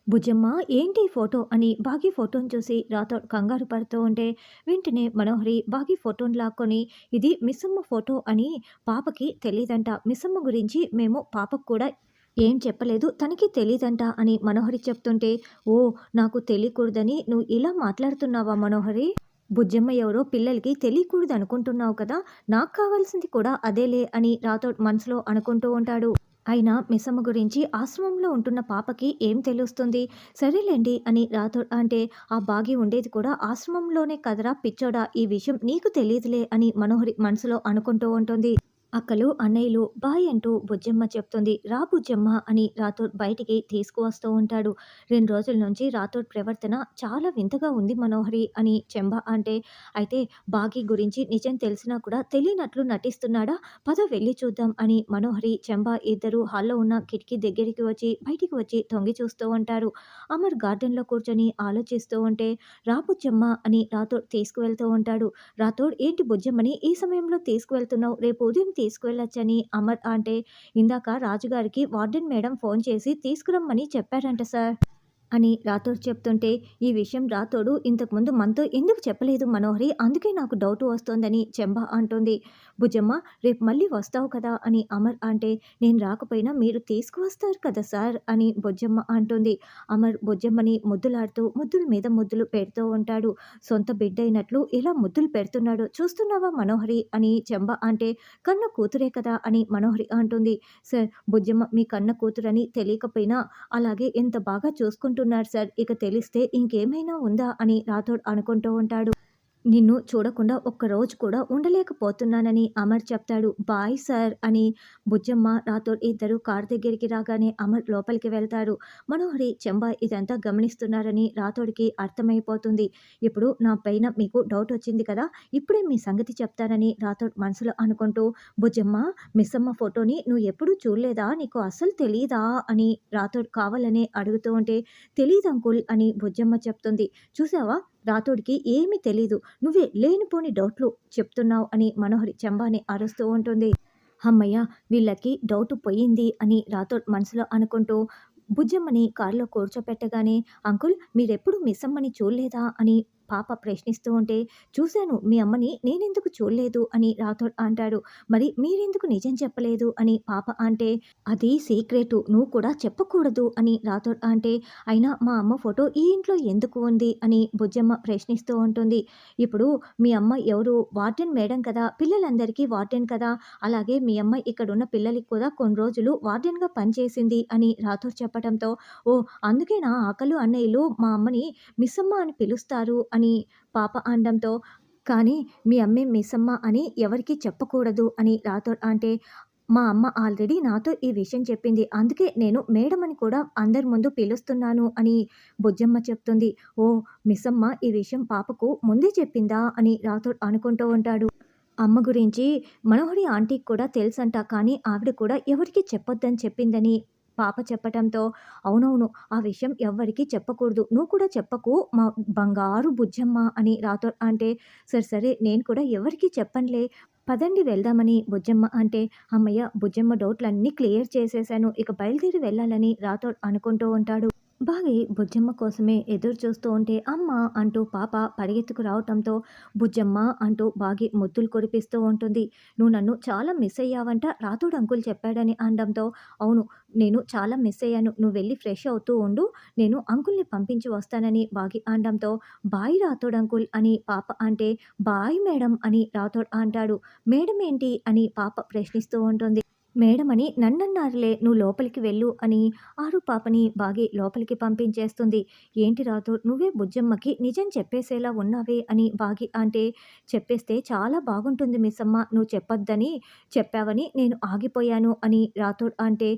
భుజమ్మ ఏంటి ఈ ఫోటో అని బాగీ ఫోటోని చూసి రాథోడ్ కంగారు పడుతూ ఉంటే వెంటనే మనోహరి బాగీ ఫోటోని లాక్కొని ఇది మిస్సమ్మ ఫోటో అని పాపకి తెలీదంట. మిస్సమ్మ గురించి మేము పాపకు కూడా ఏం చెప్పలేదు, తనకి తెలీదంట అని మనోహరి చెప్తుంటే, ఓ నాకు తెలియకూడదని నువ్వు ఇలా మాట్లాడుతున్నావా మనోహరి? బుజ్జమ్మ ఎవరో పిల్లలకి తెలియకూడదు అనుకుంటున్నావు కదా, నాకు కావాల్సింది కూడా అదేలే అని రాథోడ్ మనసులో అనుకుంటూ ఉంటాడు. అయినా మిస్సమ్మ గురించి ఆశ్రమంలో ఉంటున్న పాపకి ఏం తెలుస్తుంది? సరేలేండి అని రాథోడ్ అంటే, ఆ బాగి ఉండేది కూడా ఆశ్రమంలోనే కదరా పిచ్చోడా, ఈ విషయం నీకు తెలీదులే అని మనోహరి మనసులో అనుకుంటూ ఉంటుంది. అక్కలు అన్నయ్యలు బాయ్ అంటూ బుజ్జమ్మ చెప్తుంది. రా బుజ్జమ్మ అని రాథోడ్ బయటికి తీసుకువస్తూ ఉంటాడు. 2 రోజుల నుంచి రాథోడ్ ప్రవర్తన చాలా వింతగా ఉంది మనోహరి అని చెంబ అంటే, అయితే బాగి గురించి నిజం తెలిసినా కూడా తెలియనట్లు నటిస్తున్నాడా, పద వెళ్ళి చూద్దాం అని మనోహరి చెంబ ఇద్దరు హాల్లో ఉన్న కిటికీ దగ్గరికి వచ్చి బయటికి వచ్చి తొంగి చూస్తూ ఉంటారు. అమర్ గార్డెన్లో కూర్చొని ఆలోచిస్తూ ఉంటే, రా బుజ్జమ్మ అని రాథోడ్ తీసుకువెళ్తూ ఉంటాడు. రాథోడ్ ఏంటి బుజ్జమ్మని ఈ సమయంలో తీసుకువెళ్తున్నావు, రేపు ఉదయం తీసుకువెళ్ళొచ్చని అమర్ అంటే, ఇందాక రాజుగారికి వార్డెన్ మేడం ఫోన్ చేసి తీసుకురమ్మని చెప్పారంట సార్ అని రాథోడ్ చెప్తుంటే, ఈ విషయం రాథోడు ఇంతకుముందు మనతో ఎందుకు చెప్పలేదు మనోహరి, అందుకే నాకు డౌట్ వస్తోందని చెంబ అంటుంది. భుజమ్మ రేపు మళ్ళీ వస్తావు కదా అని అమర్ అంటే, నేను రాకపోయినా మీరు తీసుకువస్తారు కదా సార్ అని బుజ్జమ్మ అంటుంది. అమర్ బుజ్జమ్మని ముద్దులాడుతూ ముద్దుల మీద ముద్దులు పెడుతూ ఉంటాడు. సొంత బిడ్డైనట్లు ఇలా ముద్దులు పెడుతున్నాడు చూస్తున్నావా మనోహరి అని చెంబ అంటే, కన్న కూతురే కదా అని మనోహరి అంటుంది. సార్ బుజ్జమ్మ మీ కన్న కూతురని తెలియకపోయినా అలాగే ఎంత బాగా చూసుకుంటున్నారు సార్, ఇక తెలిస్తే ఇంకేమైనా ఉందా అని రాథోడ్ అనుకుంటూ ఉంటాడు. నిన్ను చూడకుండా ఒక్కరోజు కూడా ఉండలేకపోతున్నానని అమర్ చెప్తాడు. బాయ్ సార్ అని బుజ్జమ్మ రాథోడ్ ఇద్దరు కార్ దగ్గరికి రాగానే అమర్ లోపలికి వెళ్తారు. మనోహరి చెంబ ఇదంతా గమనిస్తున్నారని రాథోడ్కి అర్థమైపోతుంది. ఇప్పుడు నా పైన మీకు డౌట్ వచ్చింది కదా, ఇప్పుడే మీ సంగతి చెప్తానని రాథోడ్ మనసులో అనుకుంటూ, బుజ్జమ్మ మిస్సమ్మ ఫోటోని నువ్వు ఎప్పుడూ చూడలేదా, నీకు అస్సలు తెలీదా అని రాథోడ్ కావాలనే అడుగుతూ ఉంటే, తెలీదు అంకుల్ అని బుజ్జమ్మ చెప్తుంది. చూసావా రాథోడ్కి ఏమీ తెలీదు, నువ్వే లేనిపోని డౌట్లు చెప్తున్నావు అని మనోహరి చెంబాని అరుస్తూ ఉంటుంది. హమ్మయ్య వీళ్ళకి డౌట్ పోయింది అని రాథోడ్ మనసులో అనుకుంటూ బుజ్జమ్మని కారులో కూర్చోపెట్టగానే, అంకుల్ మీరెప్పుడు మిస్ అమ్మని చూడలేదా అని పాప ప్రశ్నిస్తూ ఉంటే, చూశాను మీ అమ్మని, నేనెందుకు చూడలేదు అని రాథోడ్ అంటాడు. మరి మీరెందుకు నిజం చెప్పలేదు అని పాప అంటే, అది సీక్రెటు, నువ్వు కూడా చెప్పకూడదు అని రాథోడ్ అంటే, అయినా మా అమ్మ ఫోటో ఈ ఇంట్లో ఎందుకు ఉంది అని బుజ్జమ్మ ప్రశ్నిస్తూ ఉంటుంది. ఇప్పుడు మీ అమ్మ ఎవరు, వార్డెన్ మేడం కదా, పిల్లలందరికీ వార్డెన్ కదా, అలాగే మీ అమ్మ ఇక్కడున్న పిల్లలకి కూడా కొన్ని రోజులు వార్డెన్గా పనిచేసింది అని రాథోడ్ చెప్పడంతో, ఓ అందుకేనా ఆకలు అన్నయ్యలు మా అమ్మని మిస్సమ్మ అని పిలుస్తారు అని పాప అనడంతో, కానీ మీ అమ్మే మిస్సమ్మ అని ఎవరికీ చెప్పకూడదు అని రాథోడ్ అంటే, మా అమ్మ ఆల్రెడీ నాతో ఈ విషయం చెప్పింది, అందుకే నేను మేడం అని కూడా అందరి ముందు పిలుస్తున్నాను అని బుజ్జమ్మ చెప్తుంది. ఓ మిస్సమ్మ ఈ విషయం పాపకు ముందే చెప్పిందా అని రాథోడ్ అనుకుంటూ ఉంటాడు. అమ్మ గురించి మనోహరి ఆంటీకి కూడా తెలుసంట, కానీ ఆవిడ కూడా ఎవరికీ చెప్పొద్దని చెప్పిందని పాప చెప్పటంతో, అవునవును ఆ విషయం ఎవ్వరికీ చెప్పకూడదు, నువ్వు కూడా చెప్పకు మా బంగారు బుజ్జమ్మ అని రాథోడ్ అంటే, సరే సరే నేను కూడా ఎవరికీ చెప్పనులే, పదండి వెళ్దామని బుజ్జమ్మ అంటే, అమ్మయ్య బుజ్జమ్మ డౌట్లన్నీ క్లియర్ చేసేశాను, ఇక బయలుదేరి వెళ్ళాలని రాథోడ్ అనుకుంటూ ఉంటాడు. బాగి బుజ్జమ్మ కోసమే ఎదురు చూస్తూ ఉంటే, అమ్మ అంటూ పాప పరిగెత్తుకు రావటంతో, బుజ్జమ్మ అంటూ బాగి ముద్దులు కురిపిస్తూ ఉంటుంది. నువ్వు నన్ను చాలా మిస్ అయ్యావంట రాథోడ్ అంకుల్ చెప్పాడని అనడంతో, అవును నేను చాలా మిస్ అయ్యాను, నువ్వు వెళ్ళి ఫ్రెష్ అవుతూ ఉండు, నేను అంకుల్ని పంపించి వస్తానని బాగి అనడంతో, బాయ్ రాథోడ్ అంకుల్ అని పాప అంటే, బాయ్ మేడం అని రాథోడ్ అంటాడు. మేడం ఏంటి అని పాప ప్రశ్నిస్తూ ఉంటుంది. మేడమని నన్నన్నారులే, నువ్వు లోపలికి వెళ్ళు అని ఆరు పాపని బాగి లోపలికి పంపించేస్తుంది. ఏంటి రాతో నువ్వే బుజ్జమ్మకి నిజం చెప్పేసేలా ఉన్నావే అని బాగి అంటే, చెప్పేస్తే చాలా బాగుంటుంది మిస్సమ్మ, నువ్వు చెప్పొద్దని చెప్పావని నేను ఆగిపోయాను అని రాథోడ్ అంటే,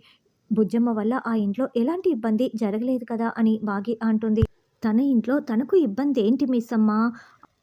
బుజ్జమ్మ వల్ల ఆ ఇంట్లో ఎలాంటి ఇబ్బంది జరగలేదు కదా అని బాగి అంటుంది. తన ఇంట్లో తనకు ఇబ్బంది ఏంటి మిస్సమ్మ,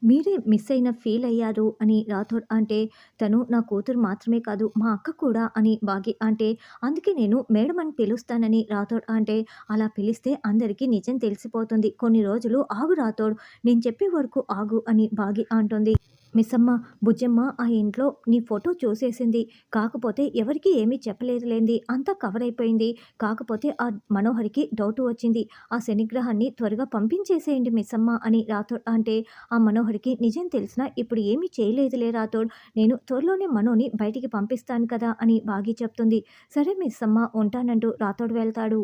మీరే మిస్ అయిన ఫీల్ అయ్యారు అని రాథోడ్ అంటే, తను నా కూతురు మాత్రమే కాదు మా అక్క కూడా అని బాగి అంటే, అందుకే నేను మేడం అని పిలుస్తానని రాథోడ్ అంటే, అలా పిలిస్తే అందరికీ నిజం తెలిసిపోతుంది, కొన్ని రోజులు ఆగు రాథోడ్, నేను చెప్పే వరకు ఆగు అని బాగి అంటుంది. మిస్సమ్మ, బుజ్జమ్మ ఆ ఇంట్లో నీ ఫోటో చూసేసింది. కాకపోతే ఎవరికీ ఏమీ చెప్పలేదులెండి. అంతా కవర్ అయిపోయింది. కాకపోతే ఆ మనోహరికి డౌటు వచ్చింది. ఆ శనిగ్రహాన్ని త్వరగా పంపించేసేయండి మిస్సమ్మ అని రాథోడ్ అంటే, ఆ మనోహరికి నిజం తెలిసినా ఇప్పుడు ఏమీ చేయలేదులే రాథోడ్. నేను త్వరలోనే మనోని బయటికి పంపిస్తాను కదా అని బాగి చెప్తుంది. సరే మిస్సమ్మ ఉంటానంటూ రాథోడ్ వెళ్తాడు.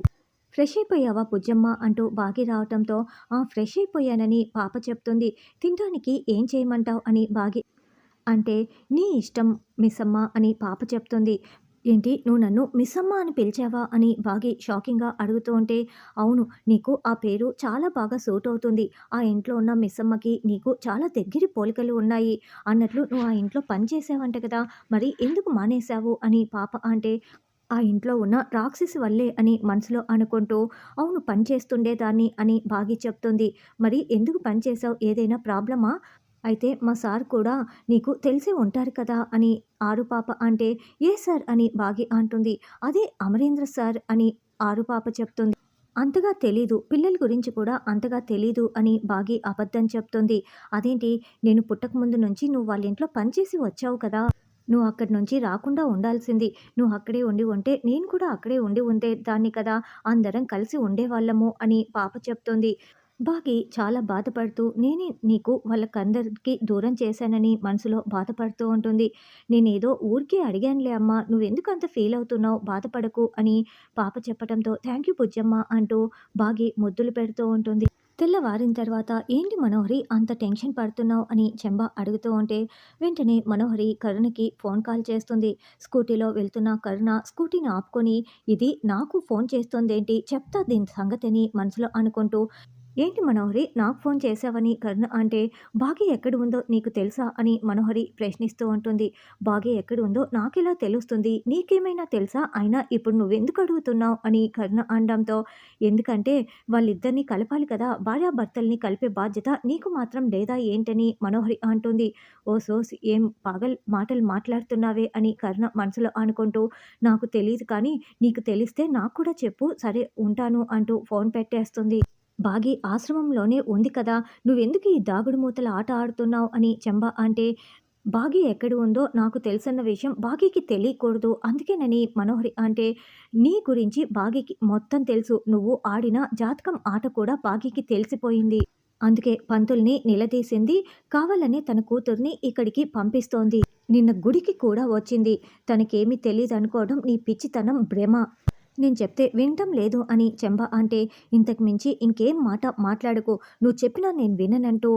ఫ్రెష్ అయిపోయావా బుజ్జమ్మ అంటూ బాగి రావటంతో, ఆ ఫ్రెష్ అయిపోయానని పాప చెప్తుంది. తినడానికి ఏం చేయమంటావు అని బాగి అంటే, నీ ఇష్టం మిస్సమ్మ అని పాప చెప్తుంది. ఏంటి నువ్వు నన్ను మిస్సమ్మ అని పిలిచావా అని బాగి షాకింగ్గా అడుగుతూ ఉంటే, అవును నీకు ఆ పేరు చాలా బాగా సూట్ అవుతుంది. ఆ ఇంట్లో ఉన్న మిస్సమ్మకి నీకు చాలా దగ్గరి పోలికలు ఉన్నాయి అన్నట్లు నువ్వు ఆ ఇంట్లో పని చేసావంట కదా, మరి ఎందుకు మానేశావు అని పాప అంటే, ఆ ఇంట్లో ఉన్న రాక్షసి వల్లే అని మనసులో అనుకుంటూ, అవును పని చేస్తుండేదాన్ని అని బాగి చెప్తుంది. మరి ఎందుకు పని చేసావు, ఏదైనా ప్రాబ్లమా? అయితే మా సార్ కూడా నీకు తెలిసే ఉంటారు కదా అని ఆరు పాప అంటే, ఏ సార్ అని బాగి అంటుంది. అదే అమరేంద్ర సార్ అని ఆరు పాప చెప్తుంది. అంతగా తెలీదు, పిల్లల గురించి కూడా అంతగా తెలీదు అని బాగి అబద్ధం చెప్తుంది. అదేంటి, నేను పుట్టకముందు నుంచి నువ్వు వాళ్ళ ఇంట్లో పనిచేసి వచ్చావు కదా, నువ్వు అక్కడి నుంచి రాకుండా ఉండాల్సింది. నువ్వు అక్కడే ఉండి ఉంటే నేను కూడా అక్కడే ఉండి ఉండే దాన్ని కదా, అందరం కలిసి ఉండేవాళ్ళము అని పాప చెప్తుంది. బాగి చాలా బాధపడుతూ, నేనే నీకు వాళ్ళకందరికీ దూరం చేశానని మనసులో బాధపడుతూ ఉంటుంది. నేనేదో ఊరికే అడిగానులే అమ్మా, నువ్వెందుకు అంత ఫీల్ అవుతున్నావు, బాధపడకు అని పాప చెప్పడంతో, థ్యాంక్ యూ బుజ్జమ్మ అంటూ బాగి ముద్దులు పెడుతూ ఉంటుంది. తెల్లవారిన తర్వాత, ఏంటి మనోహరి అంత టెన్షన్ పడుతున్నావు అని చెంబ అడుగుతూ ఉంటే, వెంటనే మనోహరి కరుణకి ఫోన్ కాల్ చేస్తుంది. స్కూటీలో వెళ్తున్న కరుణ స్కూటీని ఆపుకొని, ఇది నాకు ఫోన్ చేస్తోందేంటి, చెప్తా దీని సంగతిని మనసులో అనుకుంటూ, ఏంటి మనోహరి నాకు ఫోన్ చేశావని కరుణ అంటే, భాగ్య ఎక్కడ ఉందో నీకు తెలుసా అని మనోహరి ప్రశ్నిస్తూ ఉంటుంది. భాగ్య ఎక్కడ ఉందో నాకెలా తెలుస్తుంది, నీకేమైనా తెలుసా, అయినా ఇప్పుడు నువ్వెందుకు అడుగుతున్నావు అని కరుణ అనడంతో, ఎందుకంటే వాళ్ళిద్దరిని కలపాలి కదా, భార్యాభర్తల్ని కలిపే బాధ్యత నీకు మాత్రం లేదా ఏంటని మనోహరి అంటుంది. ఓ సోస్, ఏం పాగల్ మాటలు మాట్లాడుతున్నావే అని కరుణ మనసులో అనుకుంటూ, నాకు తెలియదు కానీ నీకు తెలిస్తే నాకు కూడా చెప్పు, సరే ఉంటాను అంటూ ఫోన్ పెట్టేస్తుంది. బాగి ఆశ్రమంలోనే ఉంది కదా, నువ్వెందుకు ఈ దాగుడు మూతల ఆట ఆడుతున్నావు అని చెంబ అంటే, బాగి ఎక్కడ ఉందో నాకు తెలుసన్న విషయం బాగీకి తెలియకూడదు, అందుకేనని మనోహరి అంటే, నీ గురించి బాగీకి మొత్తం తెలుసు, నువ్వు ఆడిన జాతకం ఆట కూడా బాగీకి తెలిసిపోయింది. అందుకే పంతుల్ని నిలదీసింది, కావాలని తన కూతుర్ని ఇక్కడికి పంపిస్తోంది. నిన్న గుడికి కూడా వచ్చింది. తనకేమీ తెలీదనుకోవడం నీ పిచ్చితనం, భ్రమ. నేను చెప్తే వినటం లేదు అని చెంబ అంటే, ఇంతకు మించి ఇంకేం మాట మాట్లాడకు, నువ్వు చెప్పినా నేను విననంటూ,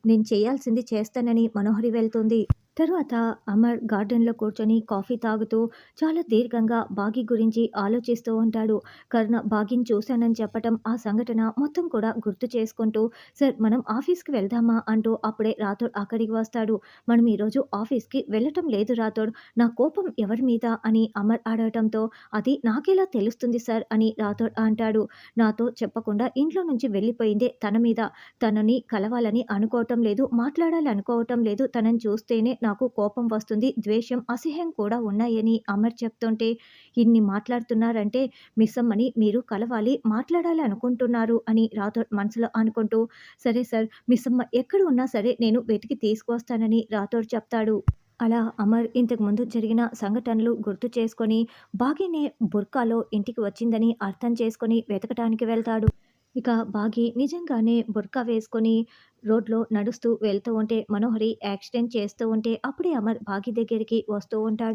నేను చేయాల్సింది చేస్తానని మనోహరి వెళ్తుంది. తరువాత అమర్ గార్డెన్లో కూర్చొని కాఫీ తాగుతూ చాలా దీర్ఘంగా బాగి గురించి ఆలోచిస్తూ ఉంటాడు. కరుణ బాగిని చూశానని చెప్పటం, ఆ సంఘటన మొత్తం కూడా గుర్తు చేసుకుంటూ, సార్ మనం ఆఫీస్కి వెళ్దామా అంటూ అప్పుడే రాథోడ్ అక్కడికి వస్తాడు. మనం ఈరోజు ఆఫీస్కి వెళ్ళటం లేదు రాథోడ్, నా కోపం ఎవరి మీద అని అమర్ అడగటంతో, అది నాకెలా తెలుస్తుంది సార్ అని రాథోడ్ అంటాడు. నాతో చెప్పకుండా ఇంట్లో నుంచి వెళ్ళిపోయిందే తన మీద, తనని కలవాలని అనుకోవటం లేదు, మాట్లాడాలనుకోవటం లేదు, తనని చూస్తేనే నాకు కోపం వస్తుంది, ద్వేషం, అసహ్యం కూడా ఉన్నాయని అమర్ చెప్తుంటే, ఇన్ని మాట్లాడుతున్నారంటే మిస్సమ్మని మీరు కలవాలి, మాట్లాడాలి అనుకుంటున్నారు అని రాథోడ్ మనసులో అనుకుంటూ, సరే సార్, మిస్సమ్మ ఎక్కడ ఉన్నా సరే నేను వెతికి తీసుకొస్తానని రాథోడ్ చెప్తాడు. అలా అమర్ ఇంతకుముందు జరిగిన సంఘటనలు గుర్తు చేసుకొని, బాగీనే బుర్కాలో ఇంటికి వచ్చిందని అర్థం చేసుకొని వెతకటానికి వెళ్తాడు. ఇక బాగి నిజంగానే బుర్కా వేసుకొని రోడ్లో నడుస్తూ వెళ్తూ ఉంటే, మనోహరి యాక్సిడెంట్ చేస్తూ ఉంటే అప్పుడే అమర్ బాగి దగ్గరికి వస్తూ ఉంటాడు.